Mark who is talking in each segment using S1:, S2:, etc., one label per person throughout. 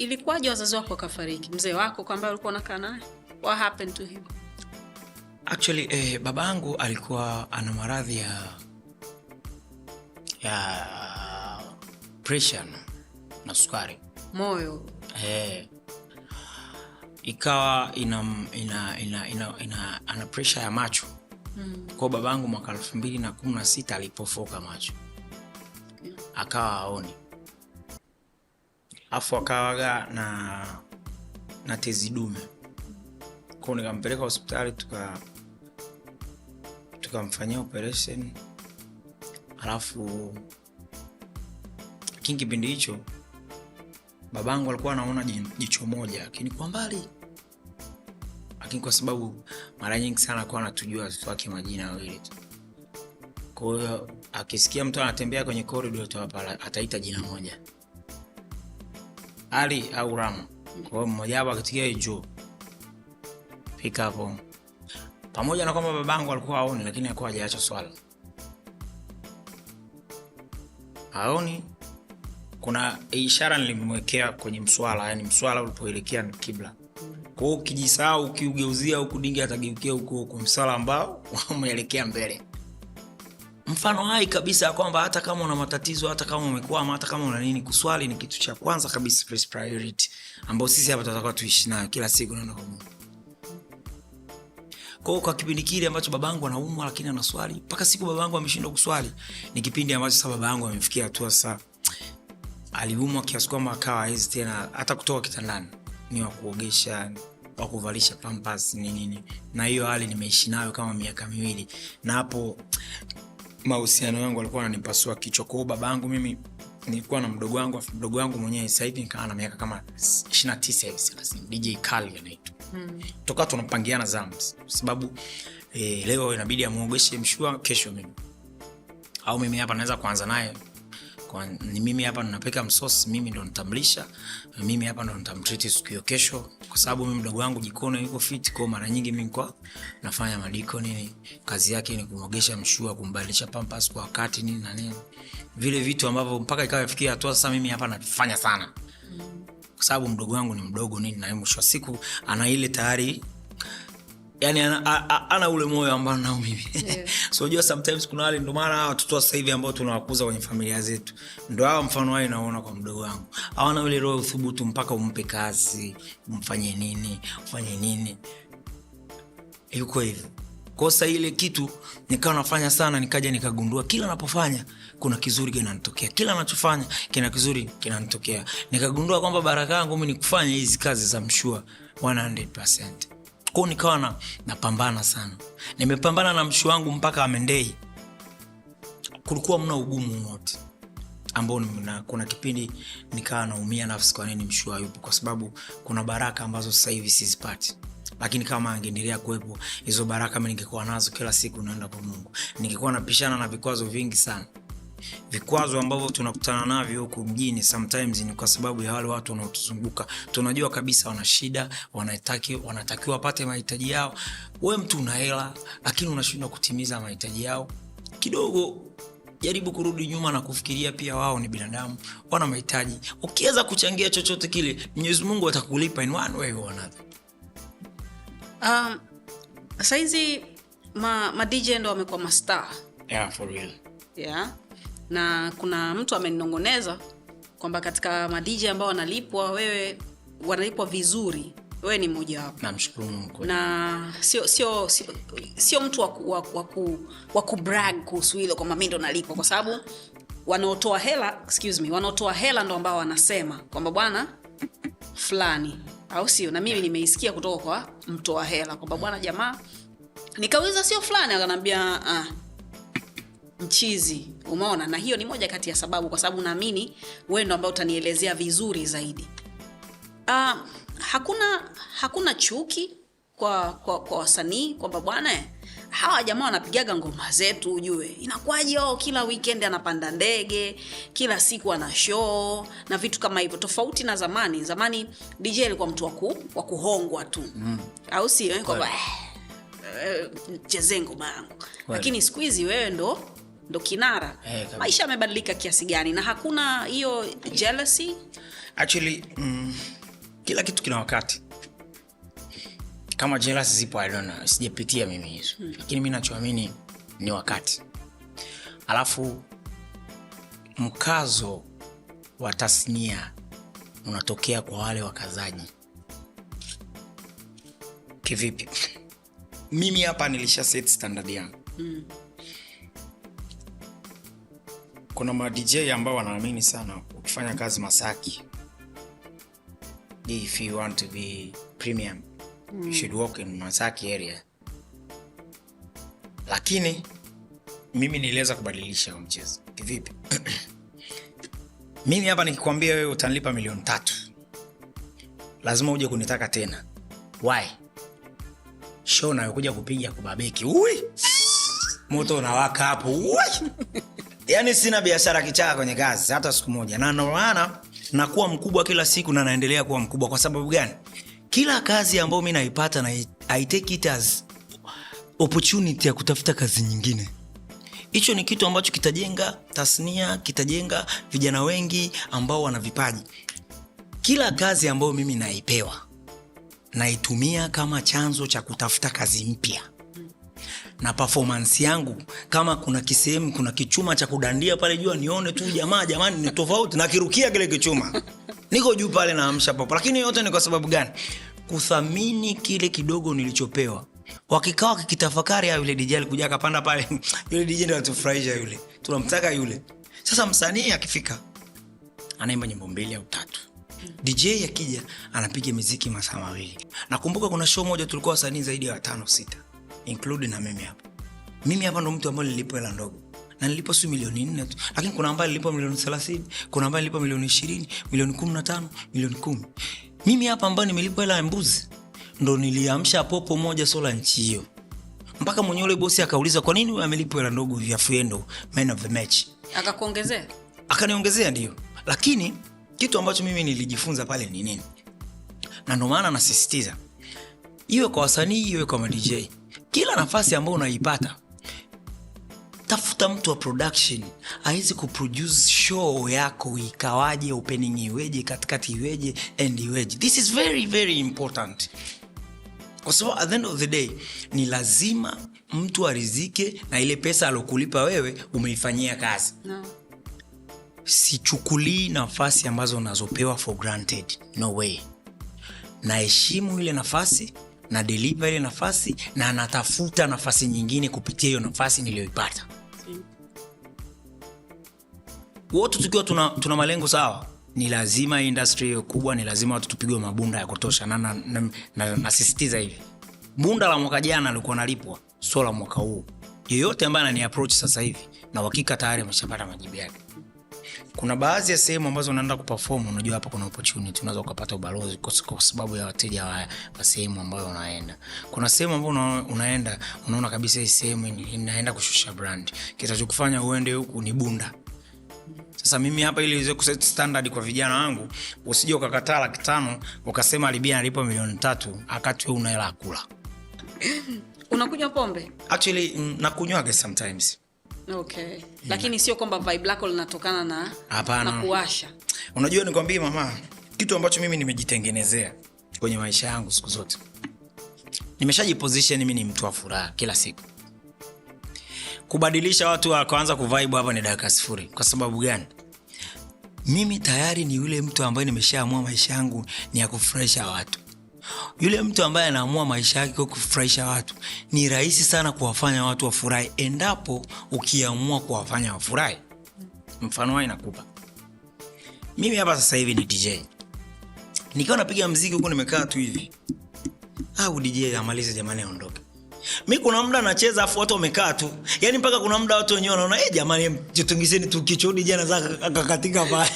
S1: ilikuwaje wazazi wako wakafariki? Mzee wako kwamba ulikuwa unakaa naye, what happened to him?
S2: Actually babangu alikuwa ana maradhi ya pressure na sukari
S1: moyo.
S2: Ikawa ana pressure ya macho. Kwa babangu mwaka 2016 alipofoka macho. Akawa haoni. Afu akawaga na tezi dume. Kwa nikampeleka hospitali tukamfanyia operation. Alafu kipindi hicho babangu alikuwa anaona jicho moja lakini kwa mbali. Lakini kwa sababu mara nyingi sana alikuwa anatujua watoto wake majina wawili tu. Kwa hiyo akisikia mtu anatembea kwenye corridor ataita jina moja. Ali au Rama. Kwa hiyo mmoja wapo akitikia hiyo fika hapo. Pamoja na kwamba babangu alikuwa haoni lakini alikuwa hajaacha swala. Haoni. Kuna ishara nilimwekea kwenye mswala, yani mswala ulipoelekea ni kibla. Kwa hiyo ukijisahau ukiugeuzia au kudingi atageukia huko kwa mswala ambao umeelekea mbele. Mfano hai kabisa kwamba hata kama una matatizo, hata kama umekwama, hata kama una nini, kuswali ni kitu cha kwanza kabisa, first priority, ambao sisi hapa tunataka tuishi nayo kila siku na kwa Mungu. Kwa kipindi kile ambacho babangu anaumwa lakini anaswali, mpaka siku babangu ameshindwa kuswali, ni kipindi ambacho sasa babangu amefikia hatua sasa aliumwa kiasi kwamba akawa hawezi tena hata kutoka kitandani, ni wa kuogesha, wa kuvalisha pampers nini. Na hiyo hali nimeishi nayo kama miaka 2. Na hapo mahusiano yangu alikuwa ananipasua kichwa. Kwa babangu mimi nilikuwa na mdogo wangu mwenyewe sasa hivi nikaa na miaka kama 29 hivi sasa, DJ Kali anaitwa. Toka tunapangiana zamu sababu leo inabidi amuogeshe mshua, kesho mimi. Au mimi hapa naweza kuanza naye. Ni mimi hapa ninapeka msosi, mimi ndo nitamlisha, mimi hapa ndo nitamtreat siku hiyo kesho, kwa sababu mimi mdogo wangu jikoni yuko fit. Kwa mara nyingi mimi kwa nafanya madiko nini, kazi yake ni kumogesha mshua, kumbadilisha pampers kwa wakati nini na nini, vile vitu ambavyo mpaka ikawa ifikia hatua sasa mimi hapa nafanya sana, kwa sababu mdogo wangu ni mdogo nini, na mwisho wa siku ana ile tayari, yani ana ule moyo ambao nao mimi. So unajua sometimes kuna wale, ndo maana watoto sasa hivi ambao tunawakuza kwenye familia zetu ndo hao mfano wao naona kwa mdogo wangu. Hawana ile roho uthubutu mpaka umpe kazi, umfanye nini. Yuko hivyo. Kwa sasa ile kitu nikawa nafanya sana, nikaja nikagundua kila ninapofanya kuna kizuri kinanitokea. Kila ninachofanya kina kizuri kinanitokea. Nikagundua kwamba baraka yangu mimi ni kufanya hizi kazi za mshua 100%. Kwa nikawa napambana sana. Nimepambana na mshu wangu mpaka amendei. Kulikuwa mna ugumu wote ambao kuna kipindi nikawa naumia nafsi kwa nini mshu hayupo, kwa sababu kuna baraka ambazo sasa hivi sizipati. Lakini kama angeendelea kuwepo hizo baraka, mimi ningekuwa nazo kila siku naenda kwa Mungu. Ningekuwa napishana na vikwazo vingi sana. Vikwazo ambavyo tunakutana navyo huko mjini sometimes ni kwa sababu ya wale watu wanaotuzunguka. Tunajua kabisa wana shida, wanatakiwa wapate mahitaji yao. Wewe mtu una hela lakini unashindwa kutimiza mahitaji yao. Kidogo jaribu kurudi nyuma na kufikiria pia wao ni binadamu, wana mahitaji. Ukiweza kuchangia chochote kile, Mwenyezi Mungu atakulipa in one way or another.
S1: Saizi ma DJ ndo wamekuwa mastaa.
S2: Yeah, for real.
S1: Yeah. Na kuna mtu ameninongoneza kwamba katika ma DJ ambao wanalipwa vizuri, wewe ni mmoja wapo.
S2: Namshukuru Mungu.
S1: Na sio mtu wa kubrag kuhusu hilo kwamba mimi ndo nalipwa, kwa sababu wanaotoa hela ndo ambao wanasema kwamba bwana fulani, au sio? Na mimi nimeisikia kutoka kwa mtoa hela kwamba bwana jamaa, nikauliza sio fulani, akanambia mchizi, umeona. Na hiyo ni moja kati ya sababu, kwa sababu naamini wewe ndo ambao utanielezea vizuri zaidi. Hakuna chuki kwa wasanii kwamba bwana hawa jamaa wanapigaga ngoma zetu, ujue inakuwaje kila weekend anapanda ndege, kila siku ana show na vitu kama hivyo, tofauti na zamani DJ alikuwa mtu wa kuhongwa tu. Au sio? Kwamba cheze ngoma yangu. Lakini siku hizi wewe ndo kinara. Maisha yamebadilika kiasi gani, na hakuna hiyo jealousy?
S2: Actually, kila kitu kina wakati. Kama jealous zipo, I don't know, sijapitia mimi hizo. Lakini mimi nachoamini ni wakati. Alafu mkazo wa tasnia unatokea kwa wale wakazaji. Kivipi? Mimi hapa nilisha set standard yangu. Kuna ma DJ ambao wanaamini sana ukifanya kazi Masaki, if you want to be premium, you should work in Masaki area. Lakini mimi niliweza kubadilisha huo mchezo. Kivipi? Mimi hapa nikikwambia wewe utanilipa 3,000,000, lazima uje kunitaka tena. Why? Show na kuja kupiga kubabeki. Ui! Moto unawaka hapo. Ui! Yaani sina biashara kichaa kwenye kazi hata siku moja. Na ndio maana nakuwa mkubwa kila siku na naendelea kuwa mkubwa. Kwa sababu gani? Kila kazi ambayo mimi naipata na I take it as opportunity ya kutafuta kazi nyingine. Hicho ni kitu ambacho kitajenga tasnia, kitajenga vijana wengi ambao wana vipaji. Kila kazi ambayo mimi naipewa naitumia kama chanzo cha kutafuta kazi mpya. Na performance yangu, kama kuna kisehemu, kuna kichuma cha kudandia pale juu, nione tu jamani ni tofauti, na kirukia kile kichuma. Niko juu pale na amsha papo. Lakini yote ni kwa sababu gani? Kuthamini kile kidogo nilichopewa. Wakikao kikitafakari yule DJ alikuja akapanda pale. Yule DJ ndio anatufurahisha yule. Tunamtaka yule. Sasa msanii akifika anaimba nyimbo 2 au 3. DJ akija anapiga muziki masaa 2. Nakumbuka kuna show moja tulikuwa wasanii zaidi ya 5 6, include na mimi hapa. Mimi hapa ndo mtu ambaye nilipwa hela ndogo. Na nilipwa si milioni 4 tu. Lakini kuna ambaye nilipwa milioni 30, kuna ambaye nilipwa milioni 20, milioni 15, milioni 10. Mimi hapa ambaye nimelipwa hela ya mbuzi ndo niliamsha popo moja sola nchi hiyo. Mpaka mwenye yule bosi akauliza kwa nini amelipwa hela ndogo vya Fuendo man of the match.
S1: Akakuongezea?
S2: Akaniongezea ndio. Lakini kitu ambacho mimi nilijifunza pale ni nini? Na ndio maana nasisitiza, iwe kwa wasanii, iwe kwa DJ, kila nafasi ambayo unaipata, tafuta mtu wa production aweze kuproduce show yako ikawaje, opening iweje, katikati iweje, end iweje. This is very very important. Kwa sababu at the end of the day ni lazima mtu arizike na ile pesa alokulipa wewe umeifanyia kazi.
S1: No.
S2: Sichukulii nafasi ambazo unazopewa for granted. No way. Naheshimu ile nafasi, na deliver ile nafasi, na natafuta nafasi nyingine kupitia hiyo nafasi niliyoipata. Wote tukiwa tuna malengo sawa, ni lazima industry kubwa, ni lazima watu tupigwe mabunda ya kutosha. Na nasisitiza hivi, bunda la mwaka jana alikuwa nalipwa, sio la mwaka huu. Yeyote ambaye anani approach sasa hivi na hakika tayari ameshapata majibu yake. Kuna baadhi ya sehemu ambazo unaenda kuperform, unajua hapa kuna opportunity, unaweza kupata ubalozi kwa sababu ya wateja wa sehemu ambayo unaenda. Kuna sehemu ambayo unaenda unaona kabisa hii sehemu inaenda kushusha brand, kitachokufanya uende huku ni bunda. Sasa mimi hapa ili niweze kuset standard kwa vijana wangu, usije ukakataa 500,000 ukasema alibia analipa 3,000,000 akati wewe una hela kula.
S1: Unakunywa pombe?
S2: Actually nakunywaga sometimes.
S1: Okay. Lakini sio kwamba vibe lako linatokana na kuwasha.
S2: Unajua nikwambie mama, kitu ambacho mimi nimejitengenezea kwenye maisha yangu siku zote, nimeshajiposition mimi ni mtu wa furaha kila siku. Kubadilisha watu wakaanza kuvibe hapa ni dakika 0. Kwa sababu gani? Mimi tayari ni yule mtu ambaye nimeshaamua maisha yangu ni ya kufurahisha watu. Yule mtu ambaye anaamua maisha yake kufurahisha watu, ni rahisi sana kuwafanya watu wafurahi endapo ukiamua kuwafanya wafurahi. Mfano wao inakupa. Mimi hapa sasa hivi ni DJ. Nikiwa napiga muziki huko nimekaa tu hivi. Au DJ amalize jamani aondoke. Mimi kuna muda nacheza afu watu wamekaa tu. Yaani mpaka kuna muda watu wenyewe wanaona jamani jitungizeni tu kichwa DJ anaanza akakatika pale.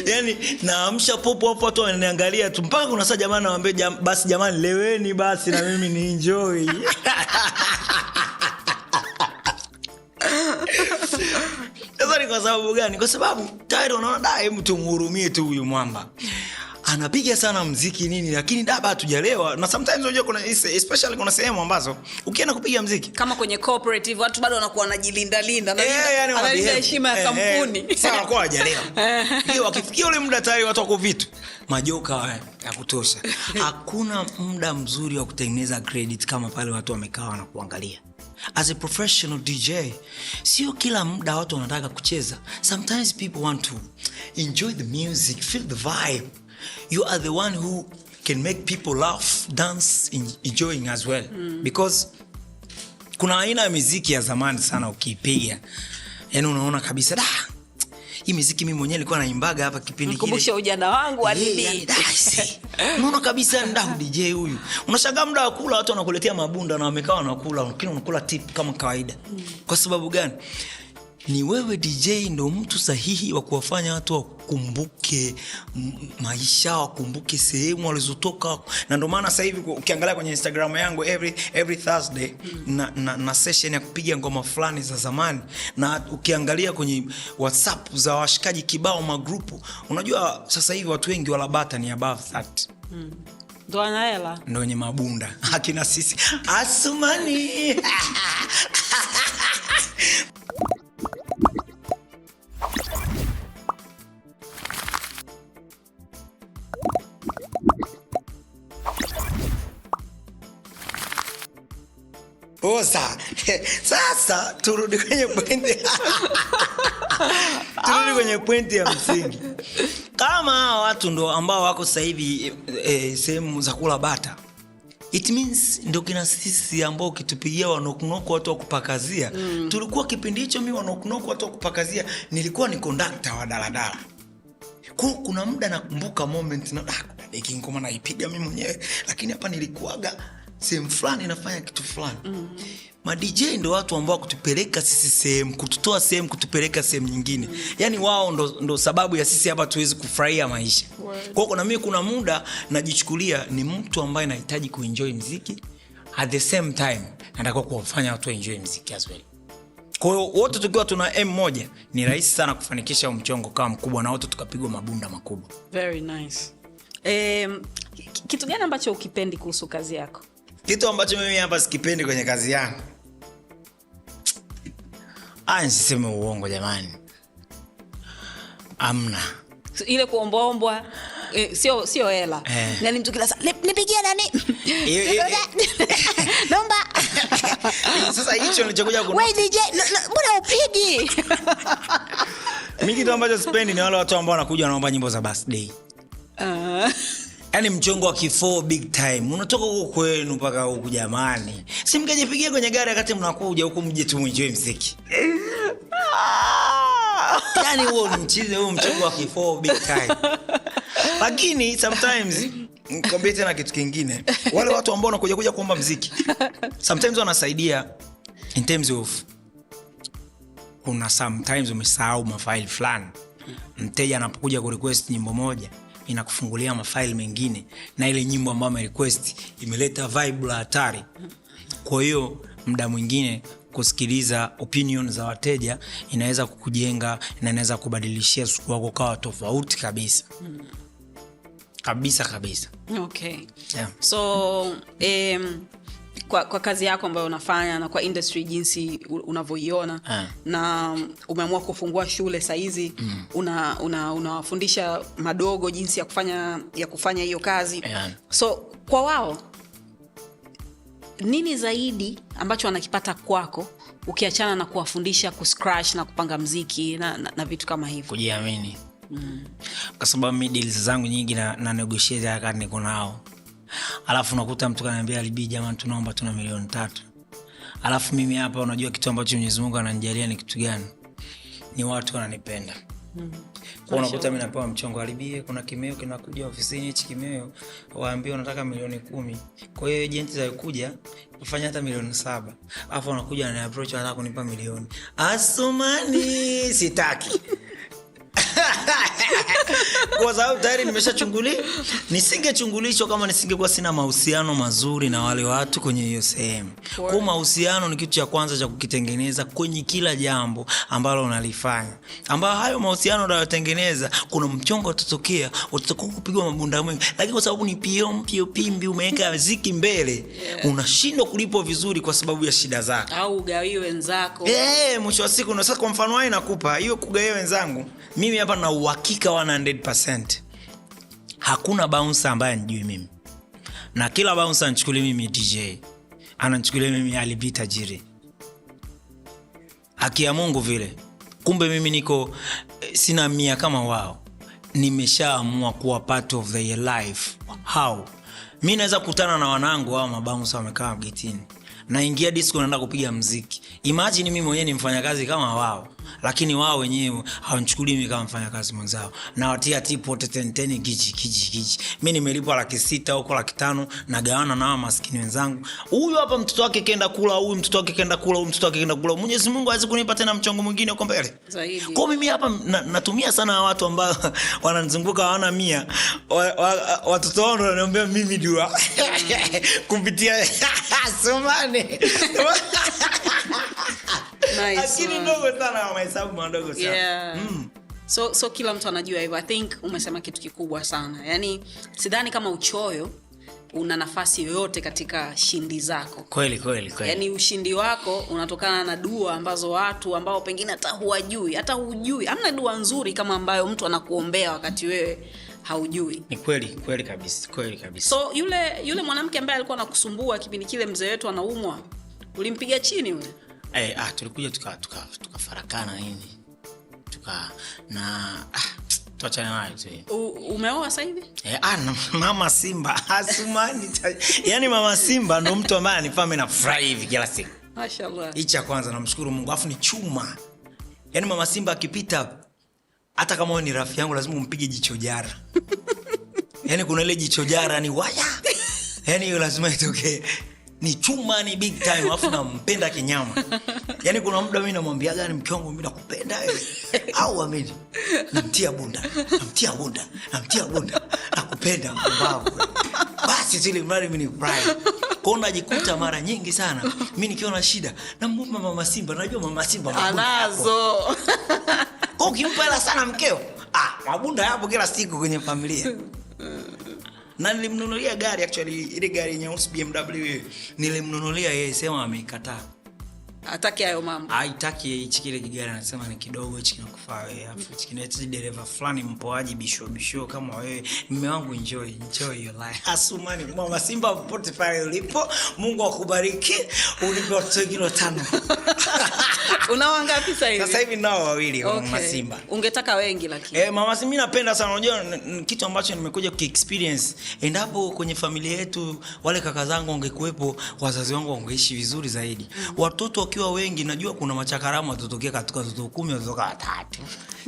S2: Yaani naamsha popo hapo watu wananiangalia tu mpaka kuna saa jamani nawaambia basi jamani leweni basi na mimi ni enjoy. Sasa ni kwa sababu gani? Kwa sababu tayari unaona dai mtu mhurumie tu huyu mwamba. anapiga sana mziki nini, lakini daba hatujalewa. Na sometimes unajua kuna especially kuna sehemu ambazo ukienda kupiga mziki
S1: kama kwenye cooperative watu bado wanakuwa wanajilinda na
S2: yani
S1: analinda heshima ya kampuni.
S2: Sawa, kwa hajalewa. Ndio wakifikia ule muda tayari watu wako vitu majoka ya kutosha. Hakuna muda mzuri wa kutengeneza credit kama pale watu wamekaa na kuangalia. As a professional DJ, sio kila muda watu wanataka kucheza. Sometimes people want to enjoy the music, feel the vibe. You are the one who can make people laugh, dance, enjoying as well. Because kuna aina ya muziki ya zamani sana ukipiga, yani unaona kabisa hii muziki mimi mwenyewe nilikuwa naimbaga hapa kipindi kile.
S1: Kumbusha ujana wangu hadi.
S2: Unaona kabisa DJ huyu. Unashangaa muda wa kula watu wanakuletea mabunda na wamekaa wanakula, lakini unakula tip kama kawaida. Kwa sababu gani? Ni wewe DJ ndo mtu sahihi wa kuwafanya watu wakumbuke maisha, wakumbuke sehemu walizotoka. Na ndio maana sasa hivi ukiangalia kwenye Instagram yangu every Thursday na session ya kupiga ngoma fulani za zamani, na ukiangalia kwenye WhatsApp za washikaji kibao magrupu, unajua sasa hivi watu wengi walabata ni above 30.
S1: Ndo anaela.
S2: Ndo wenye mabunda. Hakina sisi. Asumani. Sasa turudi kwenye pointi ya msingi. Kama watu ndo ambao wako sasa hivi sehemu za kula bata, it means ndo kina sisi ambao kitupigia wanokunoko watu wa kupakazia. Tulikuwa kipindi hicho mimi wanokunoko watu wa kupakazia nilikuwa ni conductor wa daladala. Kuna muda nakumbuka moment na ngoma naipiga mimi mwenyewe, lakini hapa nilikuaga sehemu fulani nafanya kitu fulani. Ma DJ ndo watu ambao kutupeleka sisi sehemu, kututoa sehemu kutupeleka sehemu nyingine. Yani wao ndo sababu ya sisi hapa tuwezi kufurahia maisha. Kwa hiyo mimi kuna muda najichukulia ni mtu ambaye nahitaji kuenjoy muziki, at the same time nataka kuwafanya watu enjoy muziki as well. Kwa hiyo wote tukiwa tuna aim moja, ni rahisi sana kufanikisha mchongo kama mkubwa na wote tukapigwa mabunda makubwa.
S1: Very nice. Kitu gani ambacho ukipendi kuhusu kazi yako?
S2: Kitu ambacho mimi hapa sikipendi kwenye kazi yangu, nisiseme uongo jamani, amna
S1: ile kuombaombwa, sio hela. Nani mtu kila saa nipigie nani? Naomba.
S2: Sasa hicho nilichokuja
S1: wewe DJ, mbona upigi?
S2: Mimi kitu ambacho sipendi ni wale watu ambao wanakuja wanaomba nyimbo za birthday. Yani mchongo wa kifo big time. Unatoka huko kwenu mpaka huku jamani. Si mkajipigia kwenye gari wakati mnakuja huku mje tu muenjoy muziki. Yani huo mchongo wa kifo big time. Lakini sometimes nikwambie tena kitu kingine. Wale watu ambao wanakuja kuomba muziki, sometimes wanasaidia in terms of kuna sometimes umesahau mafaili fulani. Mteja anapokuja ku request nyimbo moja, inakufungulia mafaili mengine, na ile nyimbo ambayo amerequest imeleta vibe la hatari. Kwa hiyo muda mwingine kusikiliza opinion za wateja inaweza kukujenga na inaweza kubadilishia siku yako kwa tofauti kabisa. Kabisa.
S1: Okay. Yeah. So kwa kazi yako ambayo unafanya na kwa industry jinsi unavyoiona, na umeamua kufungua shule saizi, unawafundisha madogo jinsi ya kufanya hiyo kazi. So kwa wao nini zaidi ambacho wanakipata kwako ukiachana na kuwafundisha kuscratch na kupanga muziki na vitu kama hivyo?
S2: Kujiamini. Kwa sababu mimi deals zangu nyingi na negotiate wakati niko nao. Alafu unakuta mtu kananiambia Alibi, jamani tunaomba tuna 3 milioni. Alafu mimi hapa unajua kitu ambacho Mwenyezi Mungu ananijalia ni kitu gani? Ni watu wananipenda. Kwa unakuta mimi napewa mchongo, Alibi kuna kimeo kinakuja ofisini, hichi kimeo waambie unataka 10 milioni. Kwa hiyo agent za kuja kufanya hata 7 milioni. Alafu anakuja na approach anataka kunipa 1 milioni. Asumani sitaki. Kwa sababu tayari nimeshachungulia. Nisingechungulishwa kama nisingekuwa sina mahusiano mazuri na wale watu kwenye hiyo sehemu. Kwa mahusiano ni kitu cha kwanza cha kukitengeneza kwenye kila jambo ambalo unalifanya. Ambao hayo mahusiano unayotengeneza kuna mchongo utatokea, utakuwa kupigwa mabunda mengi. Lakini kwa sababu ni pimbi umeweka muziki mbele, unashindwa kulipwa vizuri kwa sababu ya shida zako.
S1: Au ugawie wenzako.
S2: Mwisho wa siku unasema kwa mfano wao nakupa hiyo kugawie wenzangu. Mimi hapa na uhakika 100%. Hakuna bouncer ambaye anijui mimi. Na kila bouncer anachukulia mimi DJ. Anachukulia mimi Ali tajiri. Haki ya Mungu vile. Kumbe mimi niko sina mia kama wao. Nimeshaamua kuwa part of their life. How? Mimi naweza kukutana na wanangu wao mabouncer wamekaa getini. Naingia disco naenda kupiga muziki. Imagine mimi mwenyewe ni mfanyakazi kama wao, lakini wao wenyewe hawanichukulii mimi kama mfanyakazi mwenzao. Na watia tipo 10 kiji. Mimi nimelipwa 600 huko 500 na gawana na maskini wenzangu. Huyu hapa mtoto wake kaenda kula, huyu mtoto wake kaenda kula, huyu mtoto wake kaenda kula. Mwenyezi Mungu hawezi kunipa tena mchongo mwingine huko mbele.
S1: Zaidi.
S2: Kwa mimi hapa natumia sana watu ambao wananizunguka hawana 100. Watoto wao wananiambia mimi ndio kupitia Somani.
S1: Nice.
S2: Lakini ndogo sana mahesabu madogo sana.
S1: Yeah. So kila mtu anajua hivyo. I think umesema kitu kikubwa sana. Yaani sidhani kama uchoyo una nafasi yoyote katika shindi zako.
S2: Kweli.
S1: Yaani ushindi wako unatokana na dua ambazo watu ambao pengine hata hujui. Hamna dua nzuri kama ambayo mtu anakuombea wakati wewe haujui.
S2: Ni kweli kabisa.
S1: So yule mwanamke ambaye alikuwa anakusumbua kipindi kile mzee wetu anaumwa, ulimpiga chini yule?
S2: Tulikuja tukafarakana nini? Tuachane nayo tu.
S1: Umeoa sasa hivi?
S2: Mama Simba Asumani. Yaani Mama Simba ndo mtu ambaye anifame na fry hivi kila siku.
S1: Mashaallah.
S2: Hicho kwanza namshukuru Mungu. Afu ni chuma. Yaani Mama Simba akipita hata kama wewe ni rafiki yangu lazima umpige jicho jara. Yaani kuna ile jicho jara ni waya. Yaani hiyo lazima itokee. Ni chuma, ni big time. Afu nampenda kinyama. Yaani kuna muda mimi namwambiaga ni mke wangu mimi nakupenda wewe. Au amini. Namtia bunda. Nakupenda mbavu. Basi zile mradi mimi ni pride. Kwa najikuta mara nyingi sana mimi nikiwa na shida namuomba Mama Simba. Najua Mama Simba
S1: anazo.
S2: Kwa ukimpa hela sana mkeo, mabunda yapo kila siku kwenye familia. Na nilimnunulia gari actually, ile gari nyeusi BMW nilimnunulia yeye, sema amekataa.
S1: Hataki hayo mambo.
S2: Haitaki hichi kile kigari, anasema ni kidogo hichi kinakufaa wewe. Afu kinahitaji dereva fulani mpoaji bisho kama wewe. Mume wangu enjoy your life. Asumani Mama Simba popote pale ulipo, Mungu akubariki. Unipe kilo 5.
S1: Unao ngapi sasa hivi?
S2: Sasa hivi nao 2 Mama Simba.
S1: Ungetaka wengi lakini.
S2: Mama Simba mimi napenda sana, unajua kitu ambacho nimekuja kuexperience. Endapo kwenye familia yetu wale kaka zangu wangekuepo, wazazi wangu wangeishi vizuri zaidi. Watoto wakiwa wengi, najua kuna machakaramu watatokea katika watoto 10 watotoka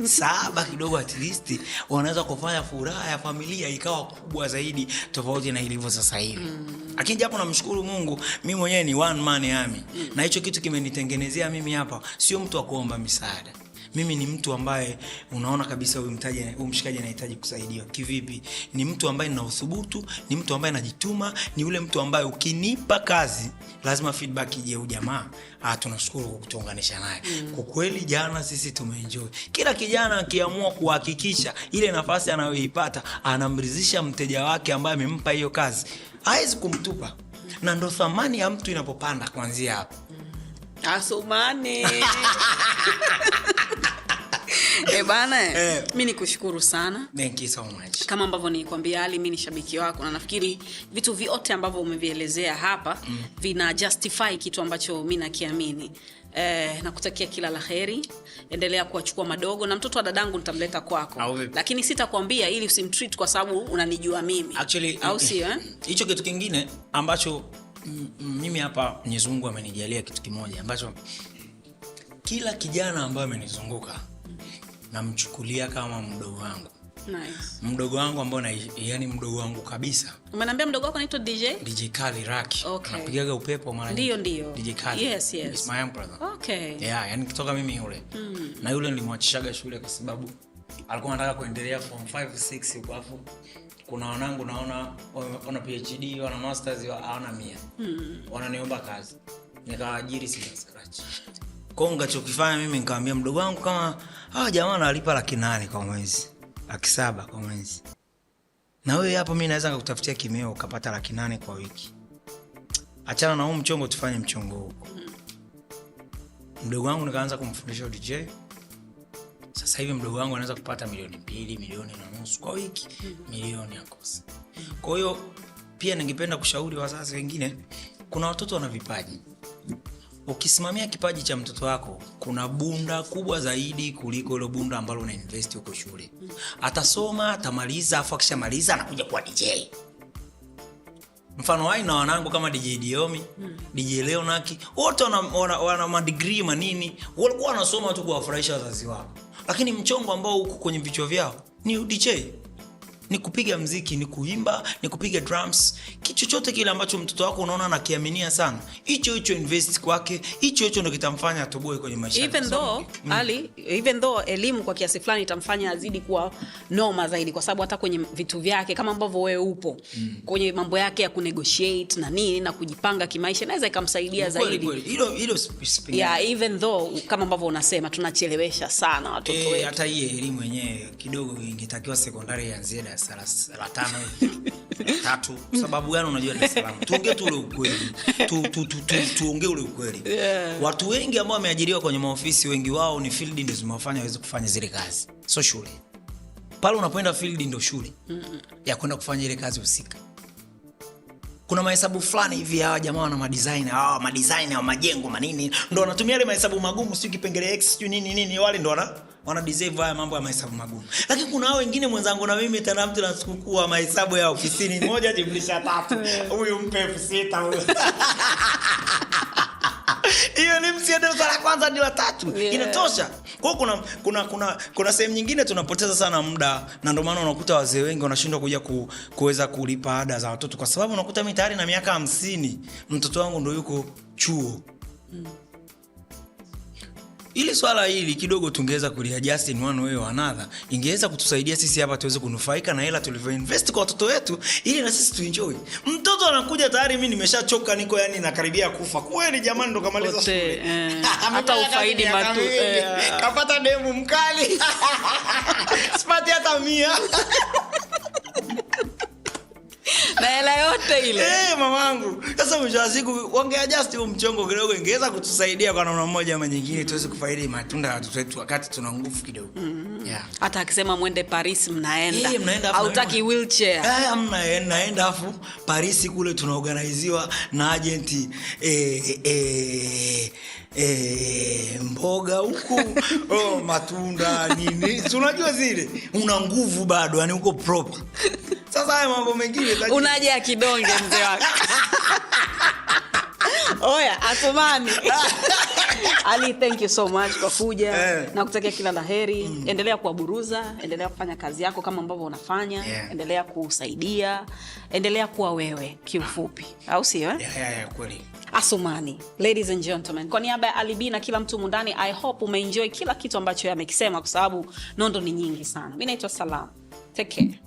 S2: 3. 7 kidogo at least wanaweza kufanya furaha ya familia ikawa kubwa zaidi tofauti na ilivyo sasa hivi. Lakini japo namshukuru Mungu, mimi mwenyewe ni one man army. Na hicho kitu kimenitengenezea mimi hapa sio mtu wa kuomba misaada. Mimi ni mtu ambaye unaona kabisa huyu mshikaji anahitaji kusaidiwa. Kivipi? Ni mtu ambaye nina uthubutu, ni mtu ambaye anajituma, ni yule mtu ambaye ukinipa kazi lazima feedback ije ujamaa. Tunashukuru kwa kutuunganisha naye. Kwa kweli jana sisi tumeenjoy. Kila kijana akiamua kuhakikisha ile nafasi anayoipata anamridhisha mteja wake ambaye amempa hiyo kazi, haiwezi kumtupa. Na ndo thamani ya mtu inapopanda kuanzia hapo.
S1: Asumani. Bana, mimi nikushukuru sana.
S2: Thank you so much.
S1: Kama ambavyo nilikwambia Ali, mimi ni shabiki wako na nafikiri vitu vyote ambavyo umevielezea hapa vina justify kitu ambacho mimi nakiamini. Nakutakia kila laheri. Endelea kuachukua madogo na mtoto wa dadangu nitamleta kwako. Lakini sitakwambia ili usimtreat kwa sababu unanijua mimi.
S2: Actually,
S1: au sio
S2: hicho kitu kingine ambacho mimi hapa Mwenyezi Mungu amenijalia kitu kimoja ambacho kila kijana ambaye amenizunguka namchukulia kama mdogo wangu.
S1: Nice.
S2: Mdogo wangu ambao yani mdogo wangu kabisa.
S1: Umeniambia mdogo wako anaitwa DJ
S2: Kali Raki.
S1: Okay.
S2: Anapigaga upepo mara nyingi.
S1: Ndio.
S2: DJ Kali.
S1: Yes.
S2: It's my brother.
S1: Okay.
S2: Yeah, yani kutoka mimi yule. Na yule nilimwachishaga shule kwa sababu alikuwa anataka kuendelea form 5 6 huko, afu kuna wanangu naona wana PhD wana masters hawana 100 wananiomba kazi, nikawaajiri sina scratch. Kwa ngachokifanya mimi nikamwambia mdogo wangu, kama hawa jamaa wanalipa 800 kwa mwezi, 700 kwa mwezi, na wewe hapo mimi naweza kukutafutia kimeo ukapata 800 kwa wiki, achana na huu mchongo, tufanye mchongo huko. Mdogo wangu nikaanza kumfundisha DJ. Sasa hivi mdogo wangu anaweza kupata 2 milioni, 2.5 milioni kwa wiki, milioni yakosa. Kwa hiyo pia ningependa kushauri wazazi wengine, kuna watoto wana vipaji. Ukisimamia kipaji cha mtoto wako, kuna bunda kubwa zaidi kuliko ile bunda ambalo una invest huko shule. Atasoma, atamaliza, afu akishamaliza anakuja kuwa DJ. Mfano wao na wanangu kama DJ Diomi, DJ Leonaki, wote wana madegree manini, walikuwa wanasoma tu kuwafurahisha wazazi wao. Lakini mchongo ambao uko kwenye vichwa vyao ni DJ. Ni kupiga muziki, ni kuimba, ni kupiga drums, kitu chochote kile ambacho mtoto wako unaona anakiaminia sana, hicho invest kwake, hicho ndio kitamfanya atoboe kwenye maisha.
S1: Even though elimu kwa kiasi fulani itamfanya azidi kuwa noma zaidi, kwa sababu hata kwenye vitu vyake kama ambavyo wewe upo kwenye mambo yake ya kunegotiate na nini na kujipanga kimaisha, inaweza ikamsaidia zaidi.
S2: Hilo
S1: even though kama ambavyo unasema tunachelewesha sana watoto wetu.
S2: Hata hii elimu yenyewe kidogo ingetakiwa sekondari ianzie la 5 3. Sababu gani? Unajua Dar es Salaam, tuongee tu ule ukweli, tuongee ule ukweli. Watu wengi ambao wameajiriwa kwenye maofisi, wengi wao ni field ndio zimewafanya waweze kufanya zile kazi, sio shule. Pale unapoenda field ndio shule ya kwenda kufanya ile kazi husika. Kuna mahesabu fulani hivi hawa jamaa wana madesigner wa majengo manini, ndio wanatumia ile mahesabu magumu, sio kipengele x sio nini, wale ndio wana deserve haya mambo ya mahesabu magumu. Lakini kuna hao wengine mwenzangu na mimi tena mtu na sikukuu wa mahesabu ya ofisini 1+3 huyu mpe 6 huyu. Hiyo ni msiende la kwanza ni 3 inatosha. Kwa kuna sehemu nyingine tunapoteza sana muda, na ndio maana unakuta wazee wengi wanashindwa kuja kuweza kulipa ada za watoto, kwa sababu unakuta mimi tayari na miaka 50 mtoto wangu ndio yuko chuo. Ili swala hili kidogo tungeweza kuliadjust in one way or another, ingeweza kutusaidia sisi hapa tuweze kunufaika na hela tulivyoinvest kwa watoto wetu, ili na sisi tuenjoy. Mtoto anakuja tayari mimi nimeshachoka, niko yani nakaribia kufa. Kweli jamani, ndo kamaliza shule.
S1: Hata ufaidi matu
S2: kapata demu mkali. Sipati hata 100.
S1: Na hela yote ile.
S2: Mamangu. Sasa mwisho wa siku wangeadjust huo mchongo kidogo, ingeweza kutusaidia kwa namna moja ama nyingine tuweze kufaidi matunda ya watoto wetu wakati tuna nguvu kidogo.
S1: Hata akisema mwende Paris mnaenda. Hautaki wheelchair.
S2: Naenda afu Paris kule tunaorganiziwa na agent mboga huku matunda nini. Unajua zile una nguvu bado, yani uko proper. Sasa haya mambo mengine
S1: unaje kidonge mzee wako. Oya, Athumani. Ali, thank you so much kwa kuja. Na kutakia kila laheri. Endelea kuwaburuza, endelea kufanya kazi yako kama ambavyo unafanya. Endelea kusaidia, endelea kuwa wewe kiufupi. Au sio?
S2: Kweli.
S1: Athumani, ladies and gentlemen, kwa niaba ya Ali B na kila mtu mundani, I hope umeenjoy kila kitu ambacho yamekisema, kwa sababu nondo ni nyingi sana. Mimi naitwa Salam. Take care.